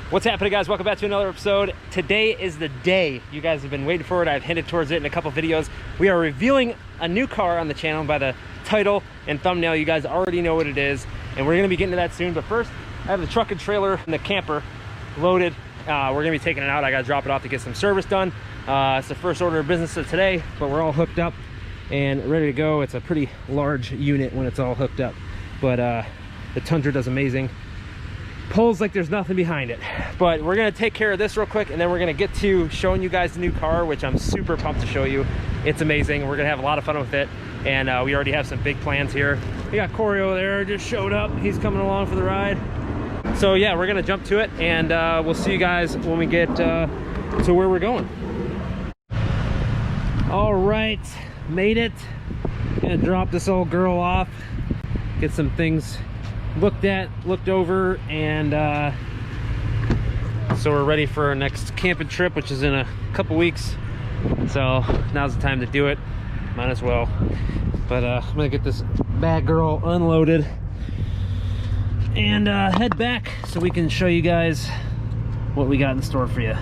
What's happening, guys? Welcome back to another episode. Today is the day you guys have been waiting for it. I've hinted towards it in a couple videos. We are revealing a new car on the channel. By the title and thumbnail, you guys already know what it is, and we're going to be getting to that soon. But first, I have the truck and trailer and the camper loaded. We're going to be taking it out. I got to drop it off to get some service done. It's the first order of business of today, but we're all hooked up and ready to go. It's a pretty large unit when it's all hooked up, but the Tundra does amazing. Pulls like there's nothing behind it. But we're gonna take care of this real quick, and then we're gonna get to showing you guys the new car, which I'm super pumped to show you. It's amazing. We're gonna have a lot of fun with it, and we already have some big plans here. We got Corey over there, just showed up. He's coming along for the ride. So yeah, we're gonna jump to it, and we'll see you guys when we get to where we're going. All right, made it. Gonna drop this old girl off, get some things looked over, and so we're ready for our next camping trip, which is in a couple weeks. So now's the time to do it, might as well. But I'm gonna get this bad girl unloaded and head back so we can show you guys what we got in store for you.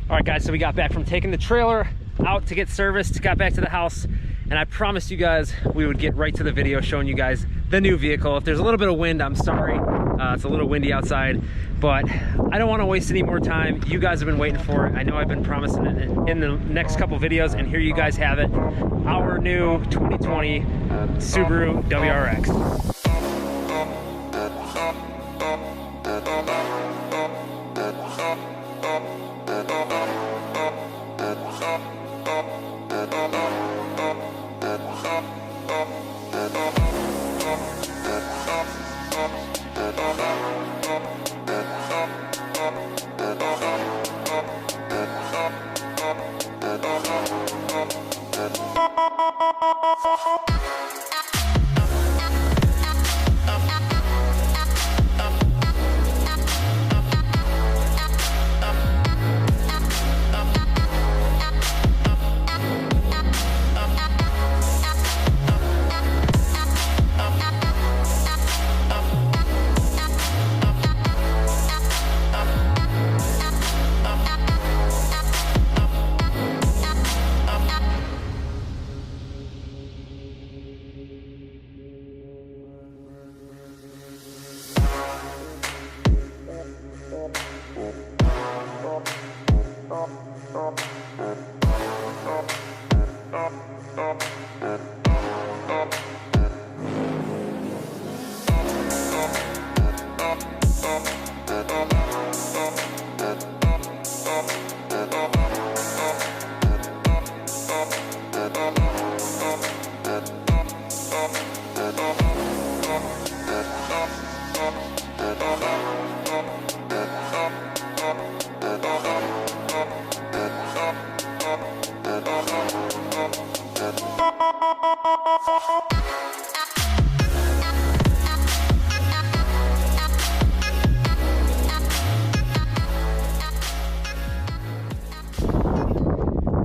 All right, guys, so we got back from taking the trailer out to get serviced, got back to the house, and I promised you guys we would get right to the video showing you guys the new vehicle. If there's a little bit of wind, I'm sorry. It's a little windy outside, but I don't want to waste any more time. You guys have been waiting for it. I know I've been promising it in the next couple videos, and here you guys have it. Our new 2020 Subaru WRX.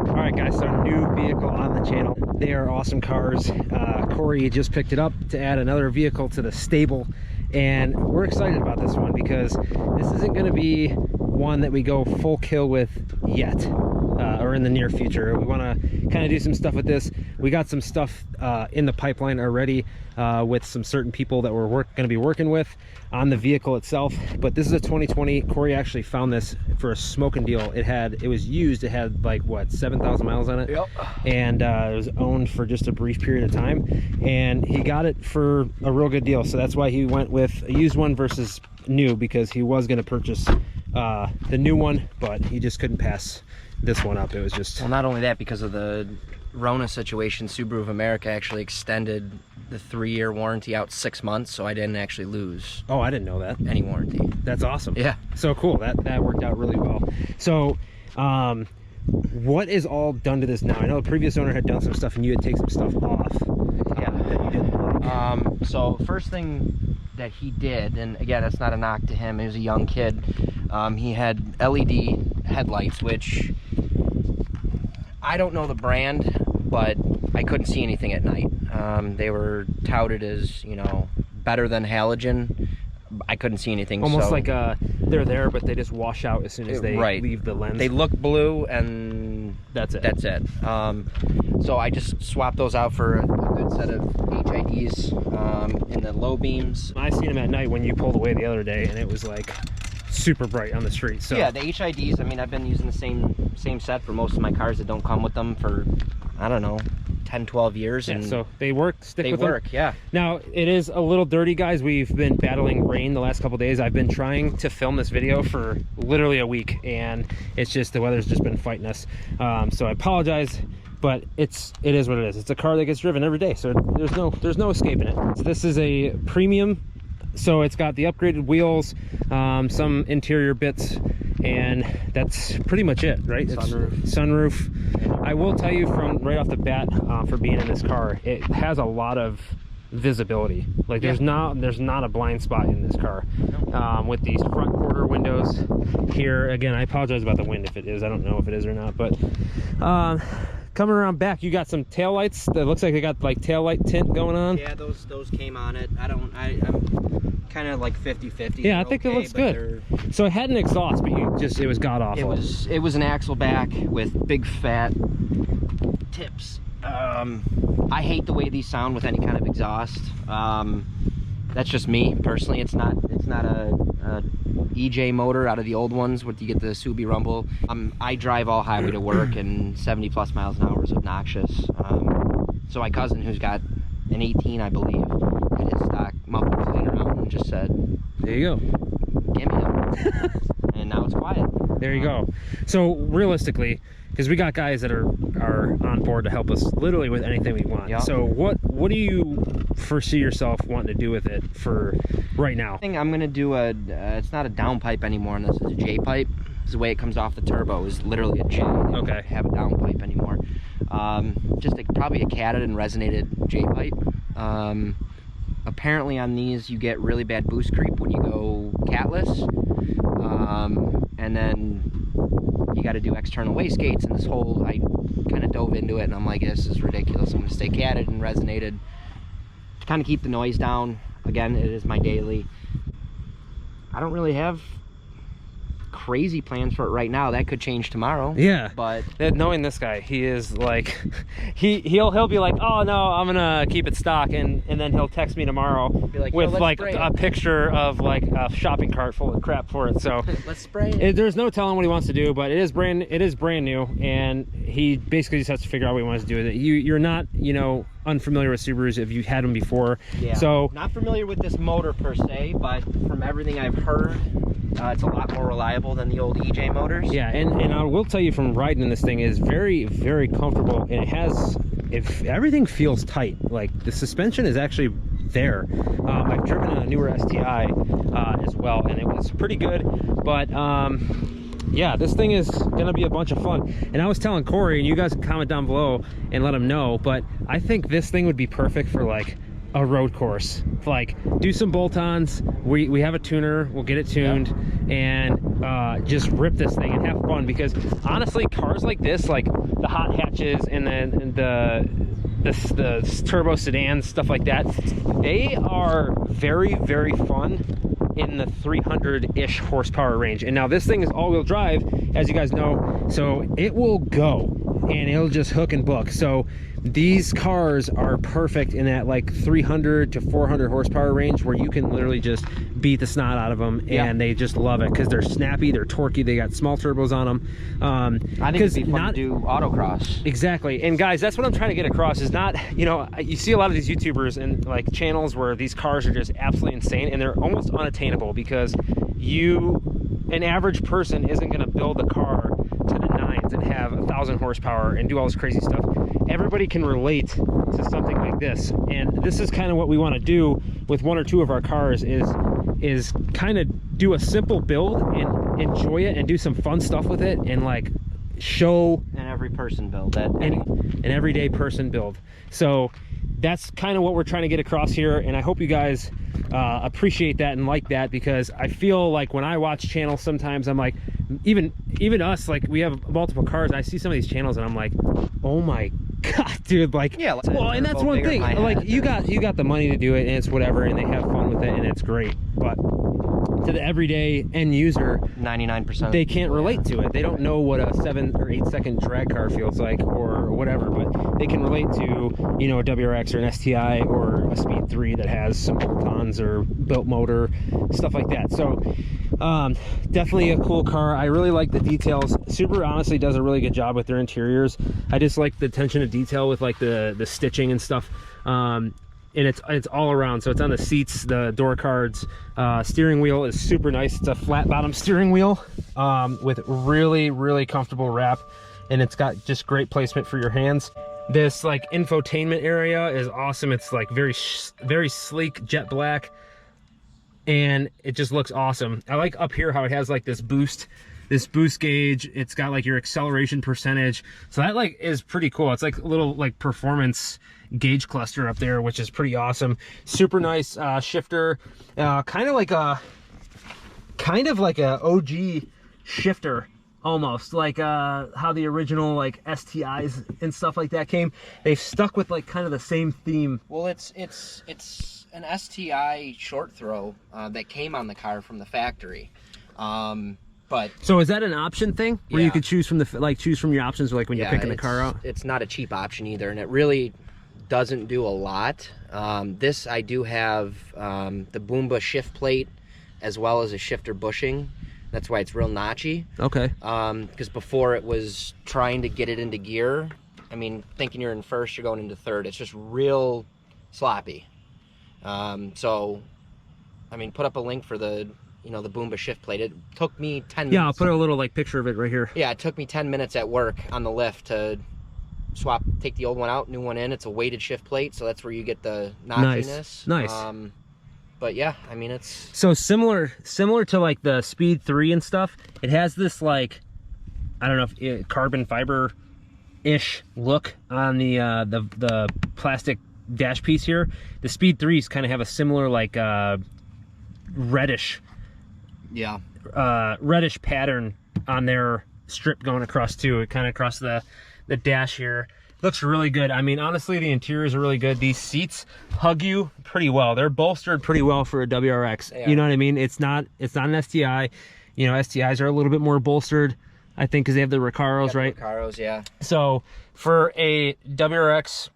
Alright guys, so new vehicle on the channel. They are awesome cars. Corey just picked it up to add another vehicle to the stable, and we're excited about this one because this isn't going to be one that we go full kill with yet, or in the near future. We want to kind of do some stuff with this. We got some stuff in the pipeline already with some certain people that we're going to be working with on the vehicle itself. But this is a 2020. Corey actually found this for a smoking deal. It was used. It had like what, 7,000 miles on it. Yep. And it was owned for just a brief period of time, and he got it for a real good deal. So that's why he went with a used one versus new, because he was going to purchase the new one, but he just couldn't pass this one up. It was just, well, not only that, because of the Rona situation, Subaru of America actually extended the 3-year warranty out 6 months, so I didn't actually lose. Oh, I didn't know that. Any warranty. That's awesome. Yeah. So cool. That worked out really well. So what is all done to this now? I know the previous owner had done some stuff and you had taken some stuff off. Yeah. That you didn't like. So first thing that he did, and again, that's not a knock to him, he was a young kid. He had LED headlights, which I don't know the brand, but I couldn't see anything at night. They were touted as, you know, better than halogen, I couldn't see anything. Almost so. like they're there, but they just wash out as soon as they leave the lens. They look blue, and that's it. That's it. So I just swapped those out for a good set of HIDs in the low beams. I seen them at night when you pulled away the other day, and it was like super bright on the street. So yeah, the HIDs, I mean, I've been using the same set for most of my cars that don't come with them for, I don't know, 10, 12 years. Yeah, and so they work, stick with them. They work, yeah. Now, it is a little dirty, guys. We've been battling rain the last couple days. I've been trying to film this video for literally a week, and it's just, the weather's just been fighting us. So I apologize, but it is what it is. It's a car that gets driven every day, so there's no escaping it. So this is a premium, so it's got the upgraded wheels, some interior bits, and that's pretty much it, right? Sunroof. I will tell you from right off the bat, for being in this car, it has a lot of visibility. Like there's not a blind spot in this car. With these front quarter windows here, again, I apologize about the wind if it is. I don't know if it is or not, but coming around back, you got some tail lights that looks like they got like tail light tint going on. Yeah, those came on it. I'm kind of like 50-50. Yeah, I think it looks good. So it had an exhaust, but it was god awful. It was an axle back with big fat tips. I hate the way these sound with any kind of exhaust. That's just me personally. It's not a EJ motor out of the old ones where you get the Subi rumble. I drive all highway to work, and 70 plus miles an hour is obnoxious. So my cousin, who's got an 18, I believe, had his stock muffler laying around and just said, there you go, give me them. And now it's quiet. There you go. So realistically, because we got guys that are on board to help us literally with anything we want. Yep. So what do you foresee yourself wanting to do with it for right now? I think I'm gonna do it's not a downpipe anymore, and this is a J pipe. This is the way it comes off the turbo, is literally a J. They okay. Don't have a downpipe anymore. Just probably a catted and resonated J pipe. Apparently on these you get really bad boost creep when you go catless, and then you got to do external wastegates, and this whole, I kind of dove into it and I'm like, this is ridiculous. I'm going to stay catted and resonated to kind of keep the noise down. Again, it is my daily. I don't really have crazy plans for it right now. That could change tomorrow. Yeah, but knowing this guy, he is like, he'll be like, oh no, I'm gonna keep it stock, and then he'll text me tomorrow like, with like a picture of like a shopping cart full of crap for it. So let's spray it. There's no telling what he wants to do, but it is brand new, and he basically just has to figure out what he wants to do with it. You're not, unfamiliar with Subarus if you've had them before. Yeah. So not familiar with this motor per se, but from everything I've heard, it's a lot more reliable than the old EJ motors. Yeah, and I will tell you from riding in this thing, is very, very comfortable, and it has, if everything feels tight, like the suspension is actually there. I've driven a newer STI as well, and it was pretty good, but yeah, this thing is gonna be a bunch of fun. And I was telling Corey, and you guys can comment down below and let him know, but I think this thing would be perfect for like a road course. Like, do some bolt-ons. We have a tuner, we'll get it tuned, and just rip this thing and have fun. Because honestly, cars like this, like the hot hatches and then the turbo sedans, stuff like that, they are very, very fun in the 300-ish horsepower range. And now this thing is all-wheel drive, as you guys know, so it will go and it'll just hook and book. So these cars are perfect in that like 300 to 400 horsepower range, where you can literally just beat the snot out of them, and they just love it because they're snappy, they're torquey, they got small turbos on them. I think it'd be fun to do autocross. Exactly. And guys, that's what I'm trying to get across, is not, you see a lot of these YouTubers and like channels where these cars are just absolutely insane, and they're almost unattainable because an average person isn't going to build a car to the nines and have 1,000 horsepower and do all this crazy stuff. Everybody can relate to something like this, and this is kind of what we want to do with one or two of our cars, is kind of do a simple build and enjoy it and do some fun stuff with it, and like show an every person build, an everyday person build. So that's kind of what we're trying to get across here, and I hope you guys appreciate that and like that, because I feel like when I watch channels, sometimes I'm like, even us, like we have multiple cars, and I see some of these channels and I'm like, oh my god, dude, like, yeah, well, and that's one thing, like you got the money to do it, and it's whatever, and they have fun with it, and it's great. But to the everyday end user, 99%. they can't relate to it. They don't know what a 7 or 8 second drag car feels like or whatever, but they can relate to, you know, a WRX or an STI or a Speed 3 that has some bolt-ons or built motor, stuff like that. So definitely a cool car. I really like the details. Subaru honestly does a really good job with their interiors. I just like the attention to detail with like the stitching and stuff. And it's all around. So it's on the seats, the door cards, steering wheel is super nice. It's a flat bottom steering wheel with really comfortable wrap, and it's got just great placement for your hands. This like infotainment area is awesome. It's like very sleek, jet black, and it just looks awesome. I like up here how it has like this boost gauge. It's got like your acceleration percentage, so that like is pretty cool. It's like a little like performance gauge cluster up there, which is pretty awesome. Super nice shifter, kind of like a OG shifter, almost like how the original like STIs and stuff like that came. They've stuck with like kind of the same theme. Well, it's an STI short throw that came on the car from the factory. But so is that an option thing where yeah, you could choose from choose from your options, like when you're picking the car out? It's not a cheap option either, and it really doesn't do a lot. This I do have the Boomba shift plate as well as a shifter bushing. That's why it's real notchy. Okay. Because before it was trying to get it into gear. I mean, thinking you're in first, you're going into third. It's just real sloppy. So, I mean, put up a link for the the Boomba shift plate. It took me 10 minutes. Yeah, I'll put a little like picture of it right here. Yeah, it took me 10 minutes at work on the lift to take the old one out, new one in. It's a weighted shift plate, so that's where you get the notchiness. Nice. But yeah, I mean, it's so similar to like the Speed 3 and stuff. It has this like, I don't know if carbon fiber ish look on the plastic dash piece here. The Speed 3s kind of have a similar like reddish pattern on their strip going across too. It kind of across the dash here. Looks really good. I mean, honestly, the interiors are really good. These seats hug you pretty well. They're bolstered pretty well for a WRX. You know what I mean? It's not an STI. You know, STIs are a little bit more bolstered, I think, because they have the Recaros, right? Recaros, yeah. So for a WRX,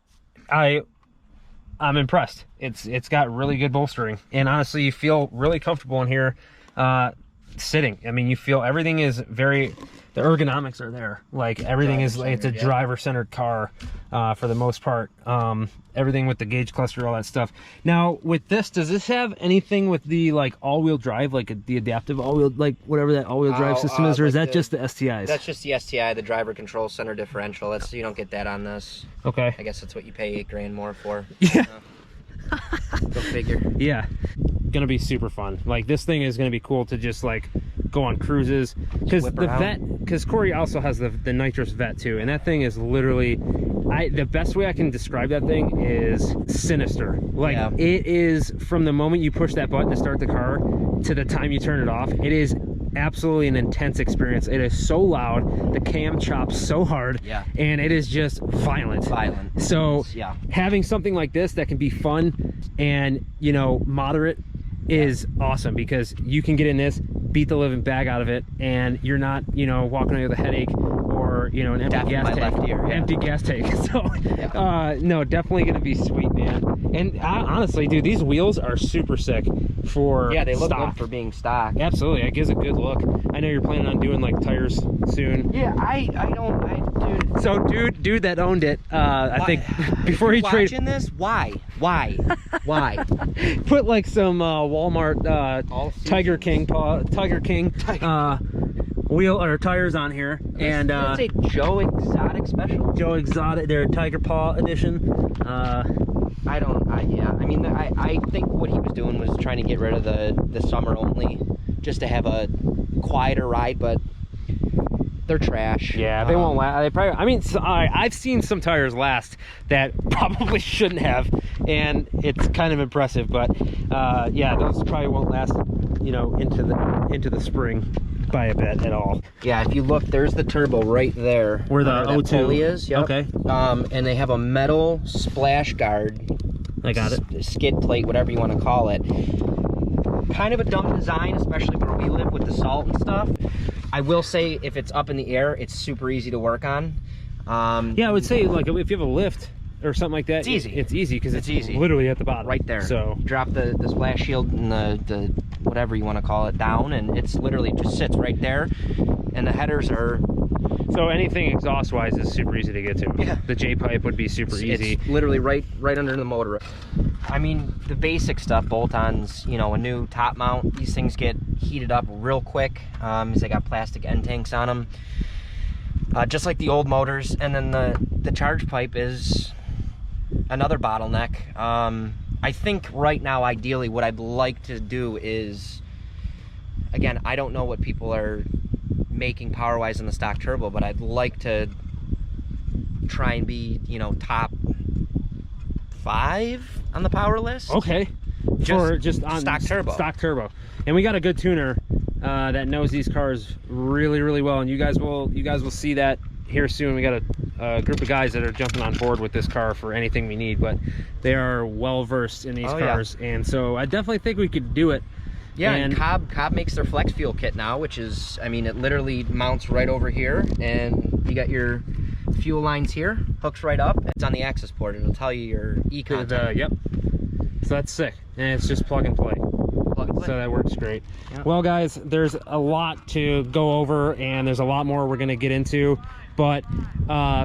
I'm impressed. It's got really good bolstering, and honestly, you feel really comfortable in here sitting. I mean, you feel everything is the ergonomics are there. Like everything is, it's a driver-centered car for the most part. Everything with the gauge cluster, all that stuff. Now with this, does this have anything with the like all-wheel drive, like the adaptive all-wheel, like whatever that all-wheel drive system is, or is that just the STIs? That's just the STI, the driver control center differential. That's, you don't get that on this. Okay. I guess that's what you pay $8 grand more for. Yeah. Go figure. Yeah. Gonna be super fun. Like, this thing is gonna be cool to just like go on cruises, because Corey also has the nitrous vet too, and that thing is literally, the best way I can describe that thing is sinister. Like, it is, from the moment you push that button to start the car to the time you turn it off, it is absolutely an intense experience. It is so loud, the cam chops so hard, and it is just violent. So having something like this that can be fun and, you know, moderate is awesome, because you can get in this, beat the living bag out of it, and you're not, you know, walking away with a headache or, you know, an empty gas tank. Empty gas tank. So no, definitely gonna be sweet, man. And honestly, dude, these wheels are super sick for they look good for being stock. Absolutely, it gives a good look. I know you're planning on doing like tires soon. Yeah, dude. So dude that owned it, I think before he traded. Watching this, why? Put like some Walmart Tiger King wheel or tires on here, and it's a Joe Exotic special. Joe Exotic, their Tiger Paw edition. I mean, I think what he was doing was trying to get rid of the summer only, just to have a quieter ride, but they're trash. Yeah, they won't last. They probably, I mean, I've seen some tires last that probably shouldn't have, and it's kind of impressive. But yeah, those probably won't last, you know, into the spring by a bit at all. Yeah, if you look, there's the turbo right there where the O2 is. Yep. Okay. And they have a metal splash guard. I got it. Skid plate, whatever you want to call it. kind of a dumb design, especially where we live with the salt and stuff. I will say if it's up in the air, it's super easy to work on. Yeah, I would say like if you have a lift or something like that, it's easy. It's easy because it's easy, literally at the bottom, right there. So you drop the splash shield and the whatever you want to call it down, and it's literally just sits right there. And the headers are. So anything exhaust wise is super easy to get to. Yeah. The J pipe would be super easy. It's literally right under the motor. I mean, the basic stuff, bolt-ons, you know, a new top mount, these things get heated up real quick because they got plastic end tanks on them. Just like the old motors. And then the charge pipe is another bottleneck. I think right now, ideally, what I'd like to do is, again, I don't know what people are making power-wise in the stock turbo, but I'd like to try and be, you know, top 5 on the power list. Okay. Just on stock turbo. Stock turbo. And we got a good tuner that knows these cars really, really well, and you guys will see that here soon. We got a group of guys that are jumping on board with this car for anything we need, but they are well versed in these cars, and so I definitely think we could do it. Yeah, and Cobb makes their flex fuel kit now, which is, I mean, it literally mounts right over here, and you got your fuel lines here, hooks right up. It's on the access port. It'll tell you your e-content. Yep. So that's sick, and it's just plug and play. So that works great. Yep. Well, guys, there's a lot to go over, and there's a lot more we're going to get into. But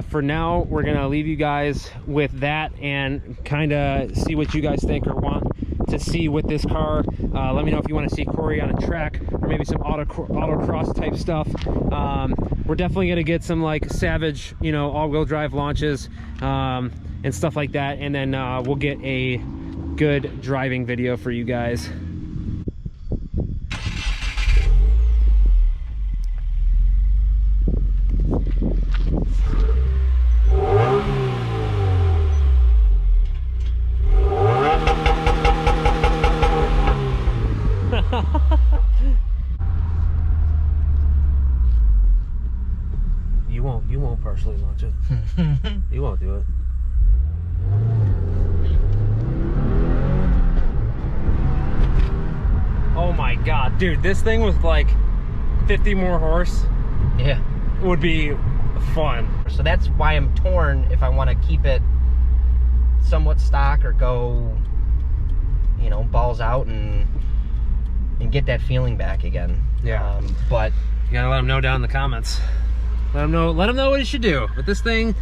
for now, we're going to leave you guys with that and kind of see what you guys think or want to see with this car. Let me know if you want to see Corey on a track or maybe some autocross type stuff. We're definitely going to get some like savage, you know, all-wheel drive launches and stuff like that, and then we'll get a good driving video for you guys. You won't partially launch it. You won't do it. Oh my god, dude, this thing with like 50 more horse, yeah, would be fun. So that's why I'm torn if I want to keep it somewhat stock or go, you know, balls out and get that feeling back again. Yeah. But you gotta let them know down in the comments. Let them know what you should do. But this thing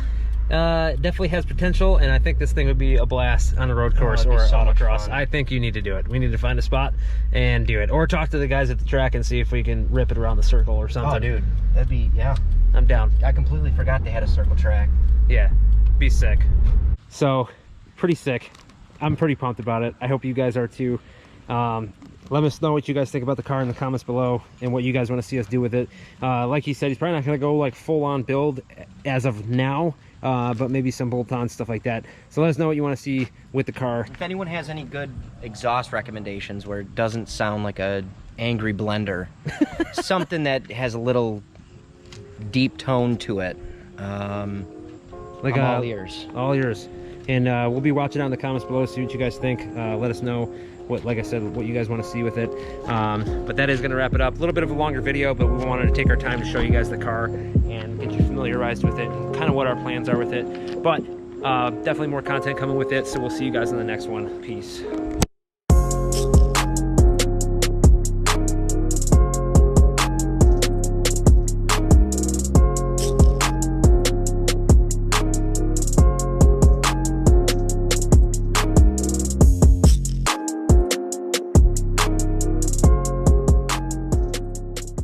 definitely has potential, and I think this thing would be a blast on a road course or so autocross. I think you need to do it. We need to find a spot and do it, or talk to the guys at the track and see if we can rip it around the circle or something. Oh, dude, that'd be, yeah. I'm down. I completely forgot they had a circle track. Yeah, be sick. So, pretty sick. I'm pretty pumped about it. I hope you guys are too. Let us know what you guys think about the car in the comments below and what you guys want to see us do with it. Like he said, he's probably not going to go like full-on build as of now, but maybe some bolt-on stuff like that. So let us know what you want to see with the car. If anyone has any good exhaust recommendations where it doesn't sound like a angry blender, something that has a little deep tone to it, like I'm all ears. All ears. And we'll be watching out in the comments below, see what you guys think. Let us know what, like I said, what you guys want to see with it. But that is going to wrap it up. A little bit of a longer video, but we wanted to take our time to show you guys the car and get you familiarized with it and kind of what our plans are with it. But definitely more content coming with it, so we'll see you guys in the next one. Peace.